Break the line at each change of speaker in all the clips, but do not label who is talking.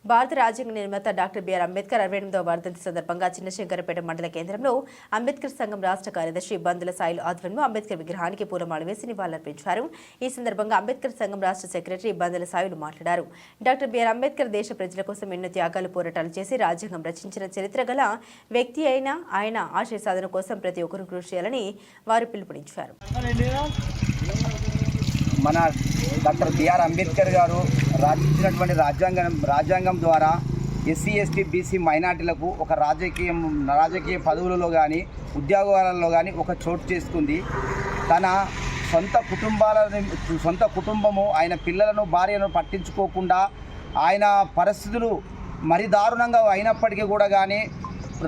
భారత రాజ్యాంగ నిర్మాత డాక్టర్ బిఆర్ అంబేద్కర్ 68వ వర్ధంతి సందర్భంగా చిన్నశంకరపేట మండల కేంద్రంలో అంబేద్కర్ సంఘం రాష్ట్ర కార్యదర్శి బందుల సాయిలు ఆధ్వర్యంలో అంబేద్కర్ విగ్రహానికి పూలమాల వేసి నివాళులర్పించారు. ఈ సందర్భంగా అంబేద్కర్ సంఘం రాష్ట్ర సెక్రటరీ బందుల సాయిలు మాట్లాడారు. డాక్టర్ బిఆర్ అంబేద్కర్ దేశ ప్రజల కోసం ఎన్నో త్యాగాలు పోరాటాలు చేసి రాజ్యాంగం రచించిన చరిత్ర గల వ్యక్తి అయిన ఆయన ఆశయ సాధన కోసం ప్రతి ఒక్కరూ కృషి చేయాలని వారు పిలుపునిచ్చారు.
మన డాక్టర్ బిఆర్ అంబేద్కర్ గారు రచించినటువంటి రాజ్యాంగం ద్వారా ఎస్సీ ఎస్టీ బీసీ మైనార్టీలకు ఒక రాజకీయ పదవులలో కానీ ఉద్యోగాలలో కానీ ఒక చోటు చేసుకుంది. తన సొంత కుటుంబము ఆయన పిల్లలను భార్యను పట్టించుకోకుండా ఆయన పరిస్థితులు మరి దారుణంగా అయినప్పటికీ కూడా కానీ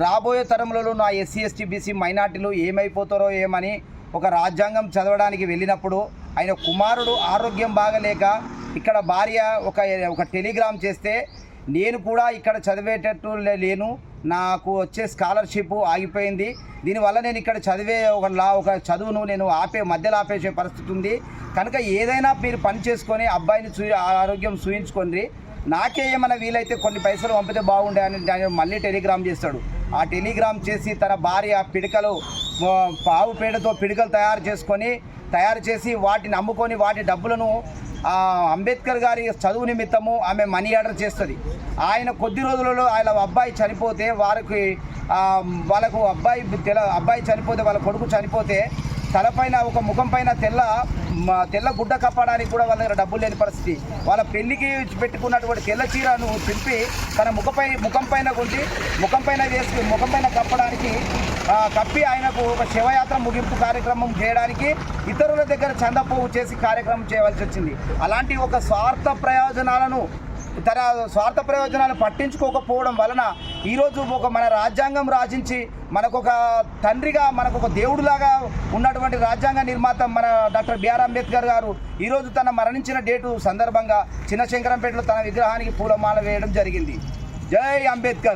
రాబోయే తరంలో నా ఎస్సీ ఎస్టీ బీసీ మైనార్టీలు ఏమైపోతారో ఏమని ఒక రాజ్యాంగం చదవడానికి వెళ్ళినప్పుడు ఆయన కుమారుడు ఆరోగ్యం బాగలేక ఇక్కడ భార్య ఒక టెలిగ్రామ్ చేస్తే నేను కూడా ఇక్కడ చదివేటట్టు లేను, నాకు వచ్చే స్కాలర్షిప్ ఆగిపోయింది, దీనివల్ల నేను ఇక్కడ చదివే ఒక చదువును నేను మధ్యలో ఆపేసే పరిస్థితి ఉంది కనుక ఏదైనా మీరు పని చేసుకొని అబ్బాయిని ఆరోగ్యం చూయించుకోండి, నాకే ఏమైనా వీలైతే కొన్ని పైసలు పంపితే బాగుండే అని మళ్ళీ టెలిగ్రామ్ చేస్తాడు. ఆ టెలిగ్రామ్ చేసి తన భార్య ఆవు పేడతో పిడికలు తయారు చేసి వాటిని అమ్ముకొని వాటి డబ్బులను అంబేద్కర్ గారి చదువు నిమిత్తము ఆమె మనీ ఆర్డర్ చేస్తుంది. ఆయన కొద్ది రోజులలో ఆయన అబ్బాయి చనిపోతే వాళ్ళకు అబ్బాయి చనిపోతే వాళ్ళ కొడుకు చనిపోతే తలపైన ఒక ముఖం పైన తెల్ల గుడ్డ కప్పడానికి కూడా వాళ్ళ దగ్గర డబ్బులు లేని పరిస్థితి. వాళ్ళ పెళ్లికి పెట్టుకున్నటువంటి తెల్ల చీరను తిప్పి తన ముఖం పైన కప్పడానికి కప్పి ఆయనకు ఒక శివయాత్ర ముగింపు కార్యక్రమం చేయడానికి ఇతరుల దగ్గర చందపోగు చేసి కార్యక్రమం చేయవలసి వచ్చింది. అలాంటి ఒక స్వార్థ ప్రయోజనాలు పట్టించుకోకపోవడం వలన ఈరోజు మన రాజ్యాంగం రాజించి మనకొక తండ్రిగా మనకొక దేవుడిలాగా ఉన్నటువంటి రాజ్యాంగ నిర్మాత మన డాక్టర్ బిఆర్ అంబేద్కర్ గారు ఈరోజు తన మరణించిన డేటు సందర్భంగా చిన్నశంకరంపేటలో తన విగ్రహానికి పూలమాల వేయడం జరిగింది. జై అంబేద్కర్.